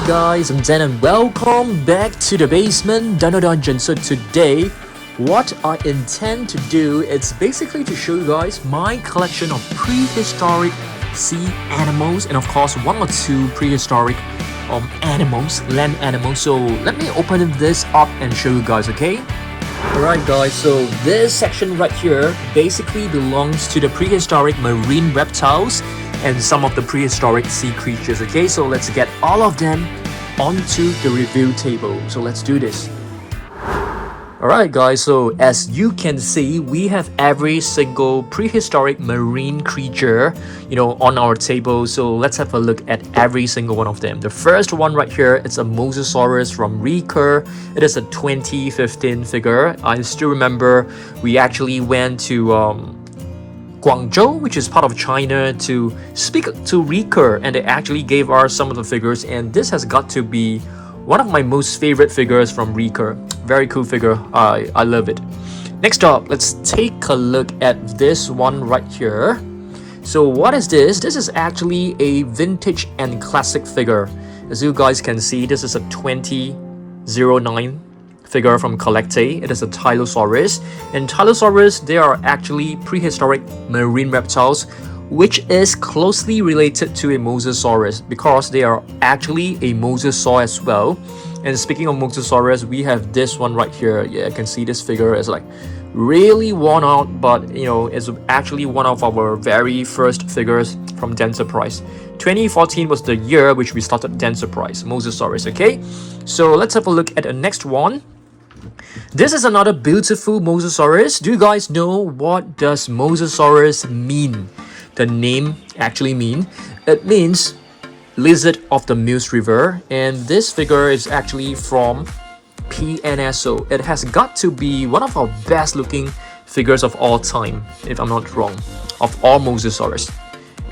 guys, I'm Dan and welcome back to the basement Dungeon. So today, what I intend to do is basically to show you guys my collection of prehistoric sea animals and of course one or two prehistoric animals, land animals. So let me open this up and show you guys, okay? Alright guys, so this section right here basically belongs to the prehistoric marine reptiles and some of the prehistoric sea creatures, okay? So let's get all of them onto the review table. So let's do this. Alright guys, so as you can see, we have every single prehistoric marine creature, on our table. So let's have a look at every single one of them. The first one right here, it's a Mosasaurus from Recur. It is a 2015 figure. I still remember we actually went to Guangzhou, which is part of China, to speak to Recur, and they actually gave us some of the figures, and this has got to be one of my most favorite figures from Recur. Very cool figure. I love it. Next up, let's take a look at this one right here. So what is this? This is actually a vintage and classic figure. As you guys can see, this is a 2009 figure from Collecte. It is a Tylosaurus. And Tylosaurus, they are actually prehistoric marine reptiles, which is closely related to a Mosasaurus because they are actually a mosasaur as well. And speaking of Mosasaurus, we have this one right here. Yeah, you can see this figure is like really worn out, but it's actually one of our very first figures from Denterprise. 2014 was the year which we started Denterprise, Mosasaurus, okay? So let's have a look at the next one. This is another beautiful Mosasaurus. Do you guys know what does Mosasaurus mean? The name actually mean? It means lizard of the Mills River, and this figure is actually from PNSO. It has got to be one of our best looking figures of all time, if I'm not wrong, of all Mosasaurus.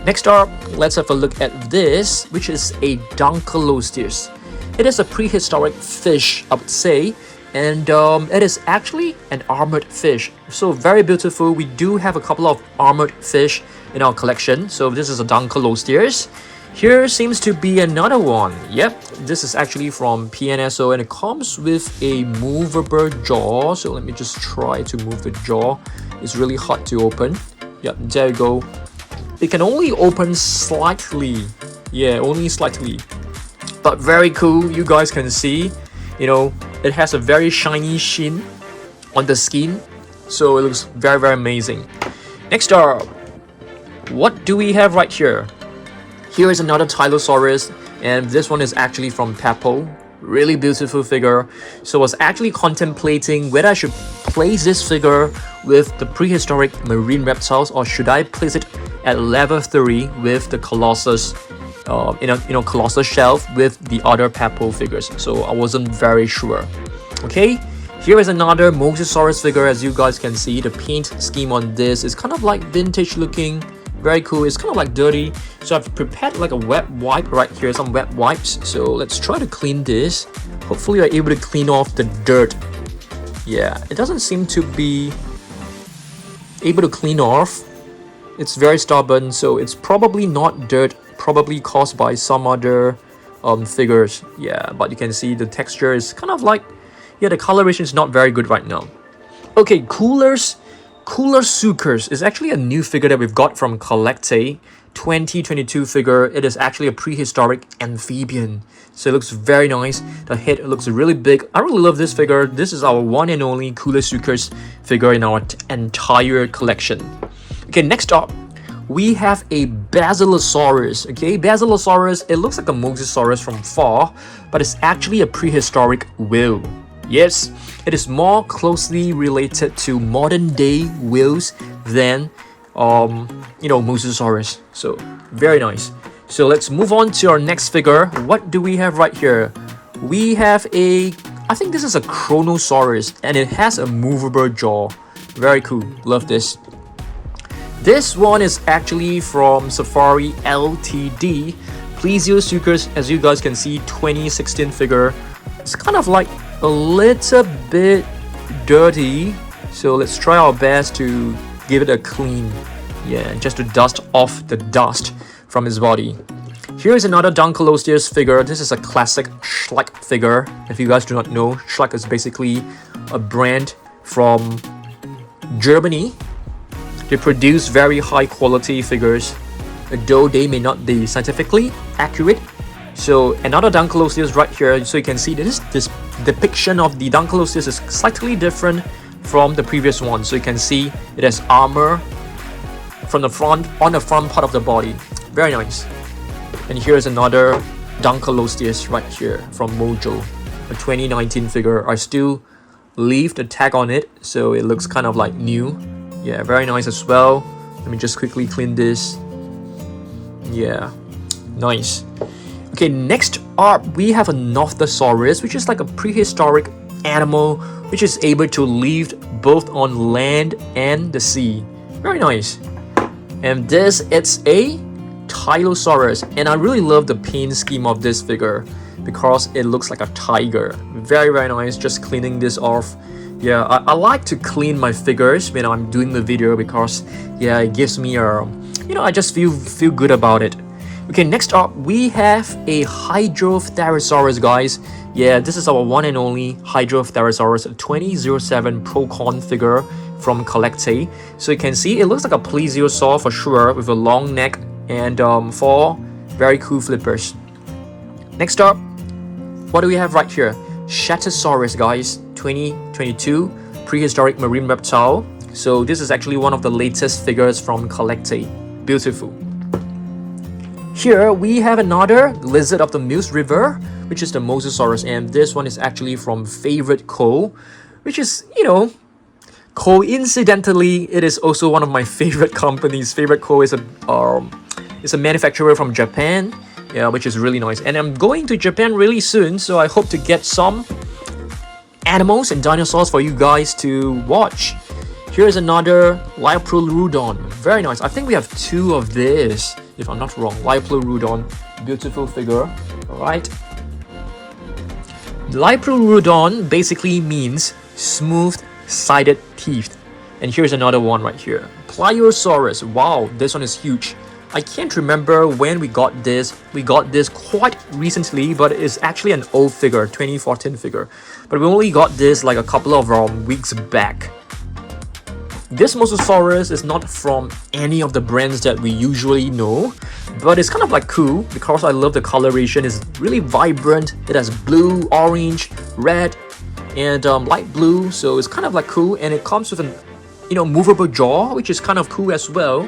Next up, let's have a look at this, which is a Dunkleosteus. It is a prehistoric fish, I would say, and it is actually an armored fish. So very beautiful. We do have a couple of armored fish in our collection. So this is a Dunkleosteus. Here seems to be another one. Yep, this is actually from PNSO, and it comes with a movable jaw. So let me just try to move the jaw. It's really hard to open. Yep, there you go. It can only open slightly. Yeah, only slightly. But very cool. You guys can see, it has a very shiny sheen on the skin. So it looks very, very amazing. Next up, what do we have right here? Here is another Tylosaurus, and this one is actually from Peppo. Really beautiful figure. So I was actually contemplating whether I should place this figure with the prehistoric marine reptiles, or should I place it at level 3 with the Colossus, Colossus shelf with the other Peppo figures. So I wasn't very sure. Okay, here is another Mosasaurus figure. As you guys can see, the paint scheme on this is kind of like vintage looking. Very cool. It's kind of like dirty, so I've prepared like a wet wipe right here, some wet wipes. So let's try to clean this. Hopefully you're able to clean off the dirt. Yeah, it doesn't seem to be able to clean off. It's very stubborn, so it's probably not dirt, probably caused by some other figures. Yeah, but you can see the texture is kind of like, the coloration is not very good right now. Okay, Coolasuchus is actually a new figure that we've got from Collecte, 2022 figure. It is actually a prehistoric amphibian. So it looks very nice. The head looks really big. I really love this figure. This is our one and only Coolasuchus figure in our entire collection. Okay, next up, we have a Basilosaurus. Okay, Basilosaurus, it looks like a Mosasaurus from far, but it's actually a prehistoric whale. Yes, it is more closely related to modern day whales than Mosasaurus. So very nice. So let's move on to our next figure. What do we have right here? We have I think this is a Kronosaurus, and it has a movable jaw. Very cool. Love this. This one is actually from Safari Ltd. Plesiosaurus, as you guys can see, 2016 figure. It's kind of like a little bit dirty, so let's try our best to give it a clean, just to dust off the dust from his body. Here's another Dunkleosteus figure. This is a classic Schleck figure. If you guys do not know, Schleck is basically a brand from Germany. They produce very high quality figures, though they may not be scientifically accurate. So another Dunkleosteus right here. So you can see this depiction of the Dunkleosteus is slightly different from the previous one. So you can see it has armor from the front, on the front part of the body. Very nice. And here's another Dunkleosteus right here from Mojo, a 2019 figure. I still leave the tag on it, so it looks kind of like new. Yeah, very nice as well. Let me just quickly clean this. Yeah, nice. Okay, next up we have a Mosasaurus, which is like a prehistoric animal which is able to live both on land and the sea. Very nice. And this, it's a Tylosaurus, and I really love the paint scheme of this figure because it looks like a tiger. Very nice. Just cleaning this off. Yeah, I like to clean my figures when I'm doing the video because yeah, it gives me a, you know, I just feel good about it. Okay, next up we have a Hydropterosaurus, guys. Yeah, this is our one and only Hydropterosaurus, a 2007 Procon figure from Collectate. So you can see it looks like a Plesiosaur for sure, with a long neck and 4 very cool flippers. Next up, what do we have right here? Shattersaurus, guys, 2022 prehistoric marine reptile. So this is actually one of the latest figures from Collectate. Beautiful. Here we have another lizard of the Mills River, which is the Mosasaurus, and this one is actually from Favorite Co, which is, you know, coincidentally, it is also one of my favorite companies. Favorite Co is a manufacturer from Japan, yeah, which is really nice. And I'm going to Japan really soon, so I hope to get some animals and dinosaurs for you guys to watch. Here's another Elamosaurus. Very nice. I think we have 2 of this, if I'm not wrong. Elamosaurus, beautiful figure. All right. Elamosaurus basically means smooth-sided teeth. And here's another one right here. Plesiosaurus. Wow, this one is huge. I can't remember when we got this. We got this quite recently, but it's actually an old figure, 2014 figure. But we only got this like a couple of weeks back. This Mosasaurus is not from any of the brands that we usually know, but it's kind of like cool because I love the coloration. It's really vibrant. It has blue, orange, red, and light blue, so it's kind of like cool. And it comes with an, you know, movable jaw, which is kind of cool as well.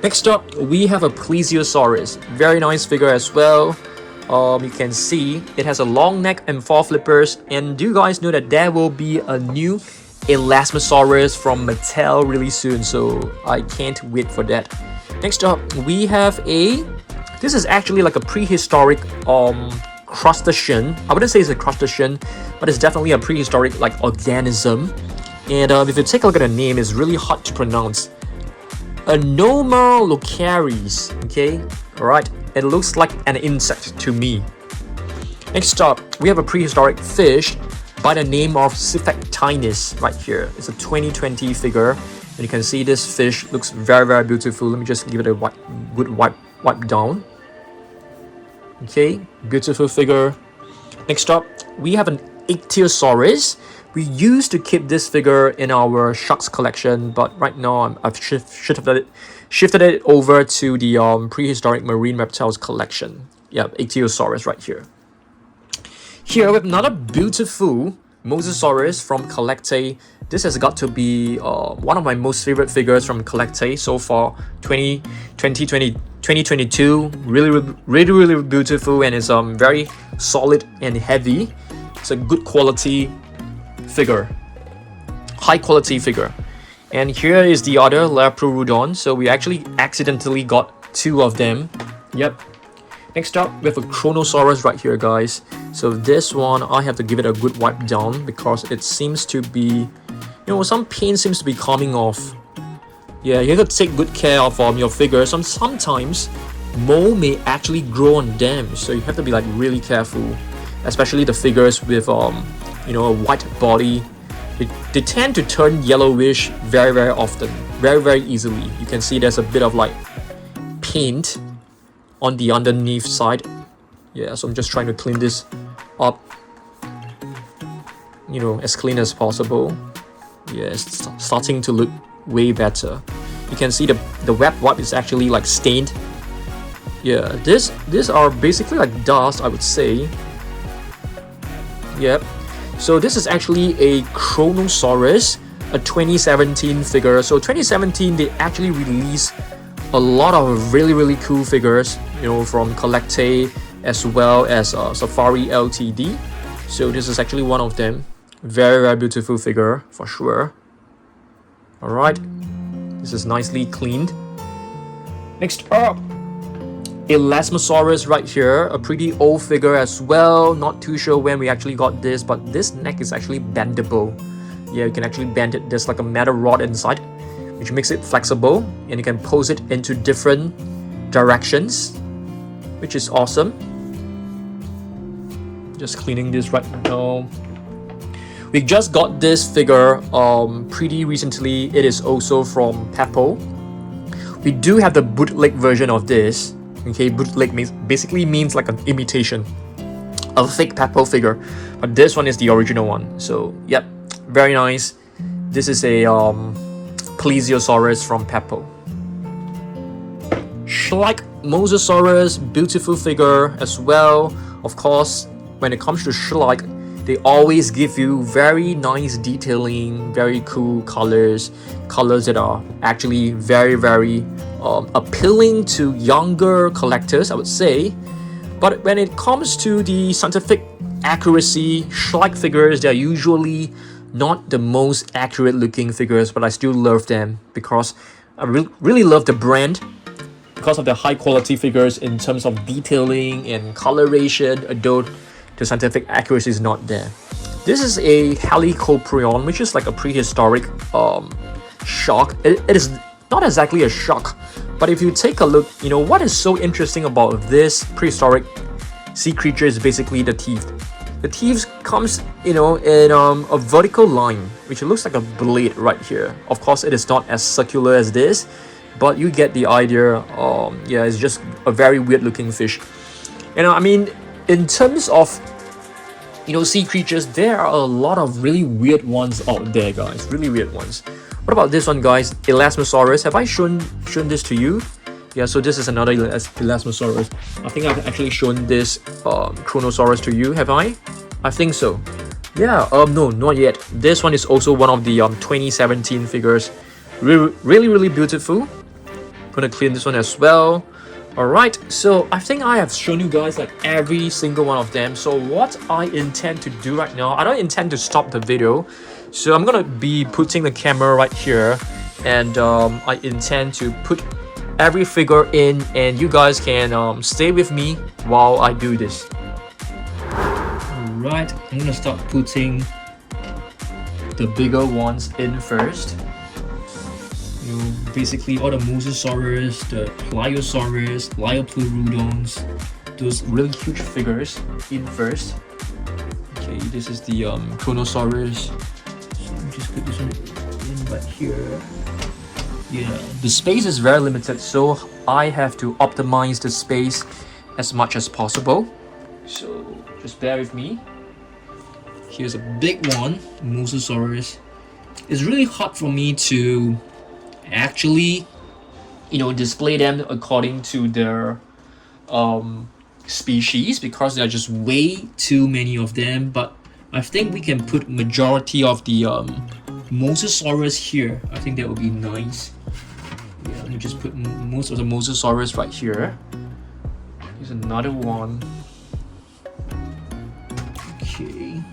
Next up, we have a Plesiosaurus. Very nice figure as well. You can see it has a long neck and 4 flippers. And do you guys know that there will be a new Elamosaurus from Mattel really soon? So I can't wait for that. Next up, we have this is actually like a prehistoric crustacean. I wouldn't say it's a crustacean, but it's definitely a prehistoric like organism. And if you take a look at the name, it's really hard to pronounce. Anomalocaris, okay? Alright, it looks like an insect to me. Next up, we have a prehistoric fish by the name of Siphactinus right here. It's a 2020 figure, and you can see this fish looks very beautiful. Let me just give it a good wipe down. Okay, beautiful figure. Next up, we have an Ichthyosaurus. We used to keep this figure in our sharks collection, but right now I've shifted it over to the prehistoric marine reptiles collection. Yeah, Ichthyosaurus right here. Here we have another beautiful Mosasaurus from Collectate. This has got to be one of my most favorite figures from Collectate so far. 2022, really beautiful, and it's very solid and heavy. It's a good quality figure, high quality figure. And here is the other Elamosaurus. So we actually accidentally got 2 of them. Yep. Next up, we have a Kronosaurus right here, guys. So this one, I have to give it a good wipe down because it seems to be, you know, some paint seems to be coming off. Yeah, you have to take good care of your figures. Sometimes mold may actually grow on them, so you have to be like really careful, especially the figures with you know, a white body. They tend to turn yellowish very often, very easily. You can see there's a bit of like paint on the underneath side. Yeah, so I'm just trying to clean this up, you know, as clean as possible. Yeah, it's starting to look way better. You can see the web wipe is actually like stained. Yeah, these are basically like dust, I would say. Yep. So this is actually a Kronosaurus, a 2017 figure. So 2017, they actually released a lot of really cool figures, you know, from Collecte as well as Safari Ltd. So this is actually one of them. Very beautiful figure for sure. All right, this is nicely cleaned. Next up, Elamosaurus right here, a pretty old figure as well. Not too sure when we actually got this, but this neck is actually bendable. Yeah, you can actually bend it. There's like a metal rod inside, which makes it flexible, and you can pose it into different directions, which is awesome. Just cleaning this right now. We just got this figure pretty recently. It is also from Peppo. We do have the bootleg version of this. Okay, bootleg basically means like an imitation, a fake Peppo figure, but this one is the original one. So yep, very nice. This is a Plesiosaurus from Peppo. Like Mosasaurus, beautiful figure as well. Of course, when it comes to Schleich, they always give you very nice detailing, very cool colors that are actually very appealing to younger collectors, I would say. But when it comes to the scientific accuracy, Schleich figures, they're usually not the most accurate looking figures, but I still love them because I really love the brand because of the high quality figures in terms of detailing and coloration, although the scientific accuracy is not there. This is a Helicoprion, which is like a prehistoric shark. It is not exactly a shark, but if you take a look, you know, what is so interesting about this prehistoric sea creature is basically the teeth. The teeth comes, you know, in a vertical line, which looks like a blade right here. Of course, it is not as circular as this, but you get the idea. Yeah, it's just a very weird looking fish. You know, I mean, in terms of, you know, sea creatures, there are a lot of really weird ones out there, guys. Really weird ones. What about this one, guys? Elamosaurus. Have I shown this to you? Yeah, so this is another Elamosaurus. I think I've actually shown this Kronosaurus to you, have I? I think so. Yeah, no, not yet. This one is also one of the 2017 figures. Really beautiful. Gonna clean this one as well. Alright, so I think I have shown you guys like every single one of them. So what I intend to do right now, I don't intend to stop the video. So I'm gonna be putting the camera right here, and I intend to put every figure in, and you guys can stay with me while I do this. Alright, I'm gonna start putting the bigger ones in first. You know, basically all the Mosasaurus, the Plesiosaurus, Liopleurodons, those really huge figures in first. Okay, this is the Kronosaurus. So let me just put this one in right here. Yeah, the space is very limited, so I have to optimize the space as much as possible. So just bear with me. Here's a big one, Mosasaurus. It's really hard for me to actually, you know, display them according to their species because there are just way too many of them. But I think we can put majority of the Mosasaurus here. I think that would be nice. Yeah, let me just put most of the Mosasaurus right here. Here's another one. Okay,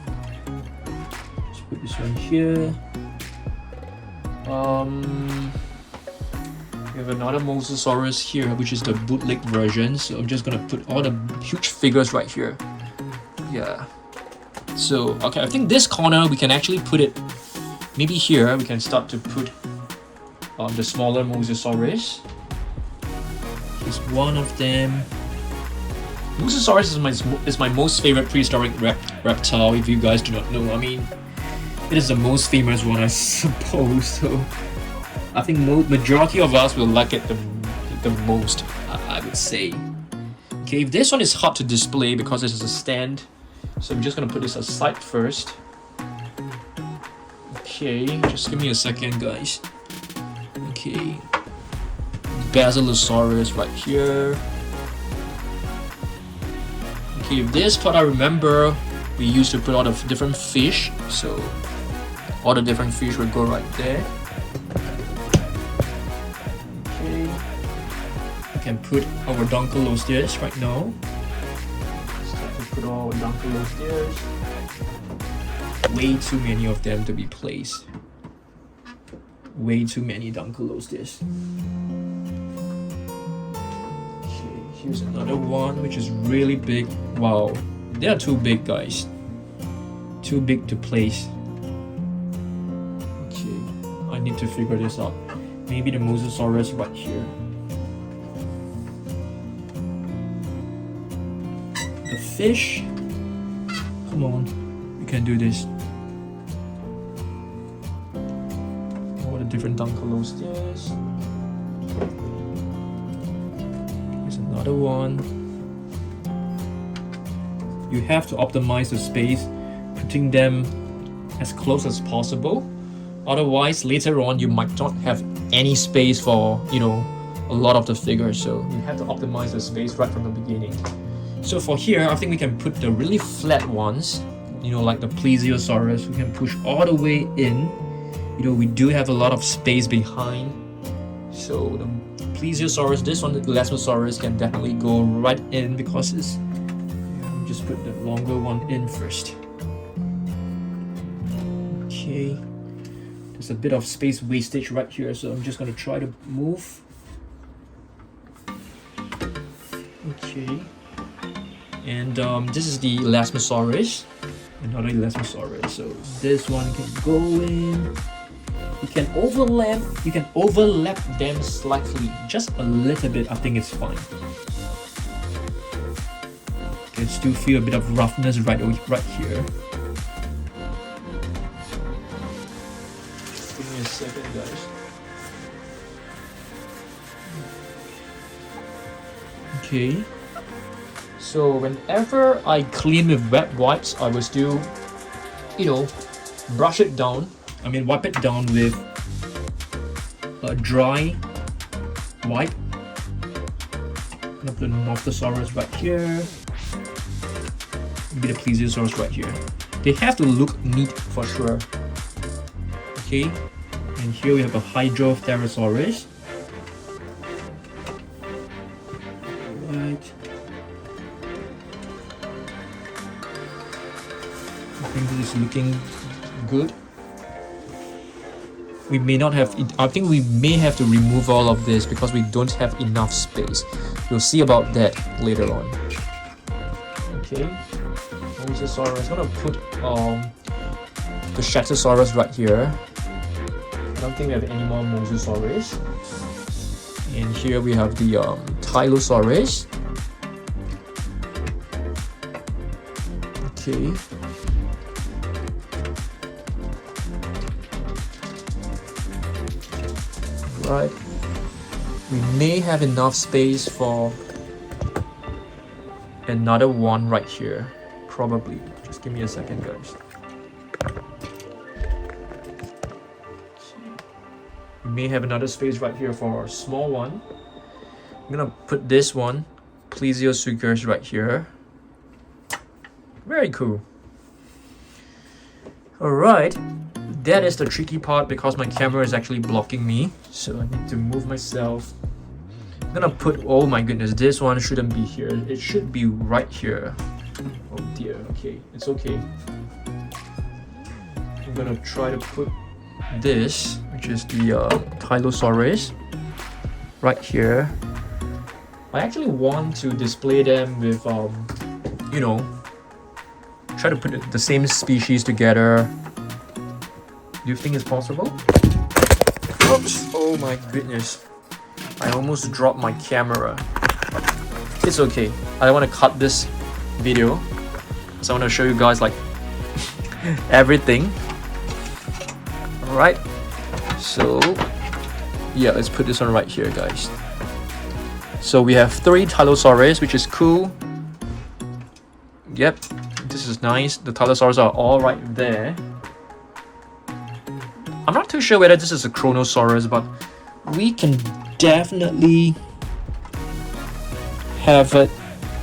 let's put this one here. We have another Mosasaurus here, which is the bootleg version. So I'm just gonna put all the huge figures right here. Yeah. So okay, I think this corner we can actually put it. Maybe here we can start to put the smaller Mosasaurus. Here's one of them. Mosasaurus is my most favorite prehistoric reptile. If you guys do not know, I mean, it is the most famous one, I suppose. So I think majority of us will like it the most, I would say. Okay, this one is hard to display because this is a stand. So I'm just gonna put this aside first. Okay, just give me a second, guys. Okay, Basilosaurus right here. Okay, this part I remember we used to put all the different fish, so all the different fish would go right there. Okay, we can put our Dunkleosteus right now. Start to put all our Dunkleosteus. Way too many of them to be placed. Way too many Dunkleosteus. Okay, here's another one which is really big. Wow, they are too big, guys. Too big to place. Okay, I need to figure this out. Maybe the Mosasaurus right here. The fish. Come on, we can do this. All the different Dunkleosteus. Here's another one. You have to optimize the space, putting them as close as possible. Otherwise, later on, you might not have any space for, you know, a lot of the figures. So you have to optimize the space right from the beginning. So for here, I think we can put the really flat ones, you know, like the Plesiosaurus. We can push all the way in. You know, we do have a lot of space behind. So the Plesiosaurus, this one, the Elamosaurus, can definitely go right in because it's... Just put the longer one in first. Okay, there's a bit of space wastage right here, so I'm just gonna try to move. Okay, and this is the Elamosaurus, another Elamosaurus. So this one can go in. You can overlap them slightly, just a little bit. I think it's fine. Can still feel a bit of roughness right here. Give me a second, guys. Okay. So whenever I clean with wet wipes, I will still, you know, brush it down. I mean, wipe it down with a dry wipe. I'm gonna put the Mosasaurus right here. Maybe the Plesiosaurus right here. They have to look neat for sure. Okay, and here we have a Hydrotherosaurus. Right. I think this is looking good. We may not have, I think we may have to remove all of this because we don't have enough space. We'll see about that later on. Okay. Mosasaurus. I'm gonna put the Shatosaurus right here. I don't think we have any more Mosasaurus. And here we have the Tylosaurus. Okay. Right. We may have enough space for another one right here. Probably. Just give me a second, guys. We may have another space right here for a small one. I'm gonna put this one, Plesiosaurus, right here. Very cool. Alright. That is the tricky part because my camera is actually blocking me. So I need to move myself. I'm gonna put, oh my goodness, this one shouldn't be here. It should be right here. Oh dear, okay, it's okay. I'm gonna try to put this, which is the Tylosaurus, right here. I actually want to display them with, you know, try to put the same species together. Do you think it's possible? Oops! Oh my goodness. I almost dropped my camera. It's okay. I don't want to cut this video. So I want to show you guys like everything. Alright. So yeah, let's put this one right here, guys. So we have 3 Tylosaurus, which is cool. Yep, this is nice. The Tylosaurus are all right there. I'm not too sure whether this is a Kronosaurus, but we can definitely have it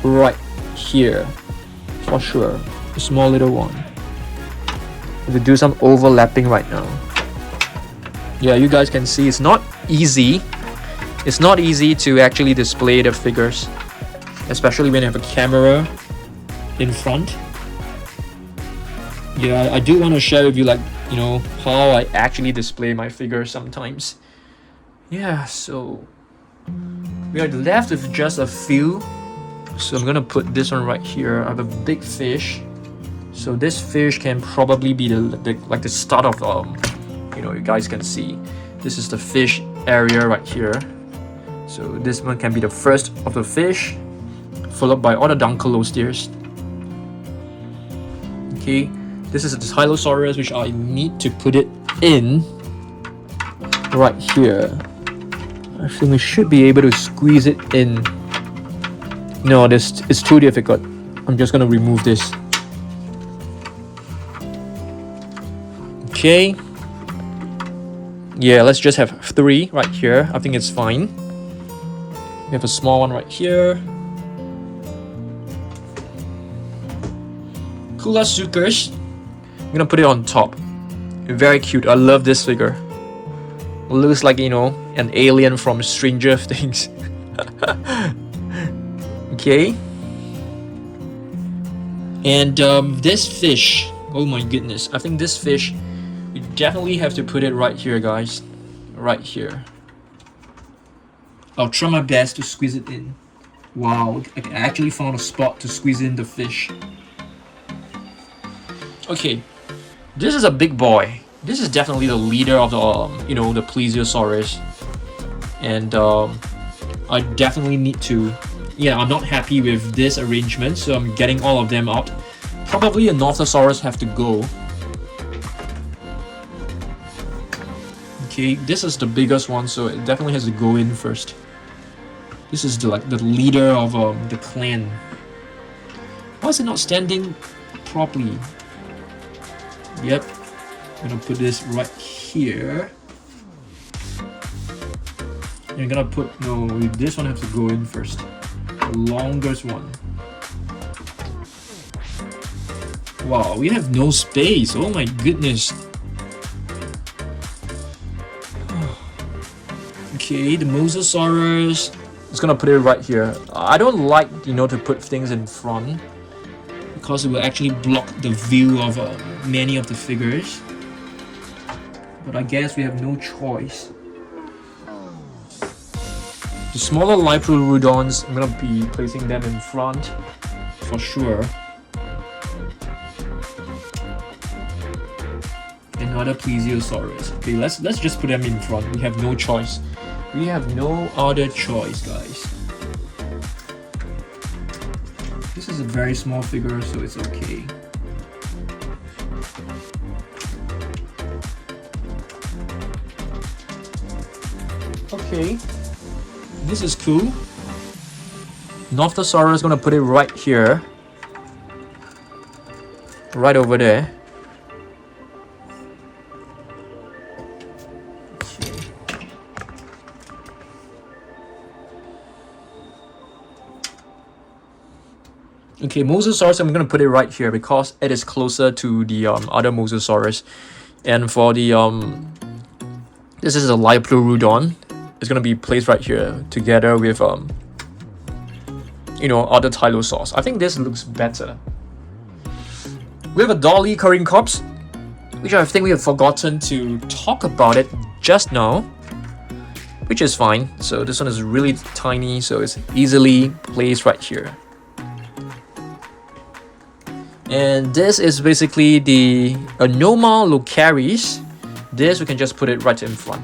right here for sure. A small little one. We do some overlapping right now. Yeah, you guys can see it's not easy. It's not easy to actually display the figures, especially when you have a camera in front. Yeah, I do want to share with you, like, you know, how I actually display my figures sometimes. Yeah, so we are left with just a few. So I'm gonna put this one right here. I have a big fish. So this fish can probably be the start of you know, you guys can see this is the fish area right here. So this one can be the first of the fish, followed by all the Dunkleosteus. Okay, this is the Tylosaurus, which I need to put it in right here. I think we should be able to squeeze it in. No, this is too difficult. I'm just gonna remove this. Okay. Yeah, let's just have 3 right here. I think it's fine. We have a small one right here. Kronosaurus. I'm gonna put it on top. Very cute. I love this figure. It looks like, you know, an alien from Stranger Things. Okay. And this fish. Oh my goodness. I think this fish, we definitely have to put it right here, guys. Right here. I'll try my best to squeeze it in. Wow, I actually found a spot to squeeze in the fish. Okay, this is a big boy. This is definitely the leader of the, you know, the Plesiosaurus. And I definitely need to, yeah, I'm not happy with this arrangement, so I'm getting all of them out. Probably a Mosasaurus have to go. Okay, this is the biggest one, so it definitely has to go in first. This is the leader of the clan. Why is it not standing properly? Yep, I'm gonna put this right here. You're gonna put, no, this one has to go in first. The longest one. Wow, we have no space. Oh my goodness. Okay, the Mosasaurus. It's gonna put it right here. I don't like, you know, to put things in front because it will actually block the view of many of the figures. But I guess we have no choice. The smaller Elamosaurus, I'm gonna be placing them in front for sure. Another Plesiosaurus. Okay, let's just put them in front. We have no choice. We have no other choice, guys. This is a very small figure, so it's okay. Okay, this is cool. Mosasaurus is gonna put it right here, right over there. Okay, Mosasaurus, I'm gonna put it right here because it is closer to the other Mosasaurus. And for the this is a Elamosaurus. It's gonna be placed right here together with you know, other Tylosaurus. I think this looks better. We have a dolly currying corpse, which I think we have forgotten to talk about it just now, which is fine. So this one is really tiny, so it's easily placed right here. And this is basically the Elamosaurus. This we can just put it right in front.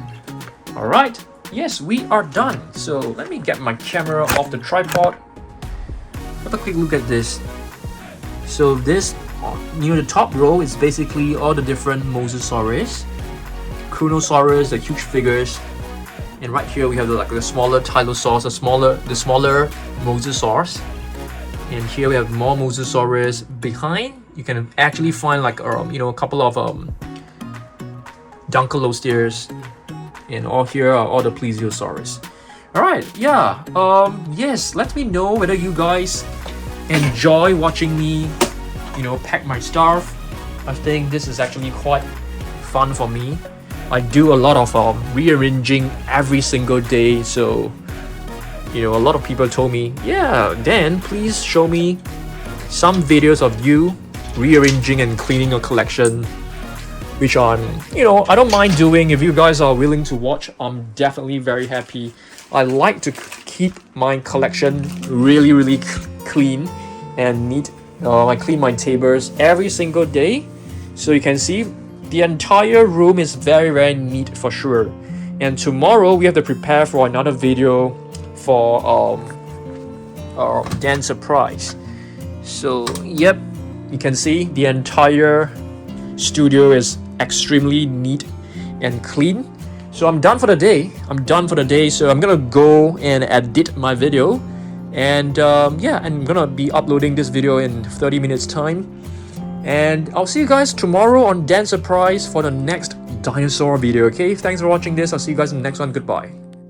Alright, yes, we are done. So let me get my camera off the tripod. Have a quick look at this. So this, near the top row, is basically all the different Mosasaurus, Kronosaurus, the huge figures. And right here we have the smaller Tylosaurus, the smaller Mosasaurus. And here we have more Mosasaurus. Behind, you can actually find like a couple of Dunkleosteus, and all here are all the Plesiosaurus. Alright, yeah. Yes, let me know whether you guys enjoy watching me, pack my stuff. I think this is actually quite fun for me. I do a lot of rearranging every single day, so a lot of people told me, yeah, Dan, please show me some videos of you rearranging and cleaning your collection, which I don't mind doing. If you guys are willing to watch, I'm definitely very happy. I like to keep my collection really, really clean and neat. I clean my tables every single day, so you can see the entire room is very, very neat for sure. And tomorrow we have to prepare for another video for Dan's surprise. So yep, you can see the entire studio is extremely neat and clean. So I'm done for the day. So I'm gonna go and edit my video, and yeah, I'm gonna be uploading this video in 30 minutes time. And I'll see you guys tomorrow on Dan's surprise for the next dinosaur video. Okay, thanks for watching this. I'll see you guys in the next one. Goodbye.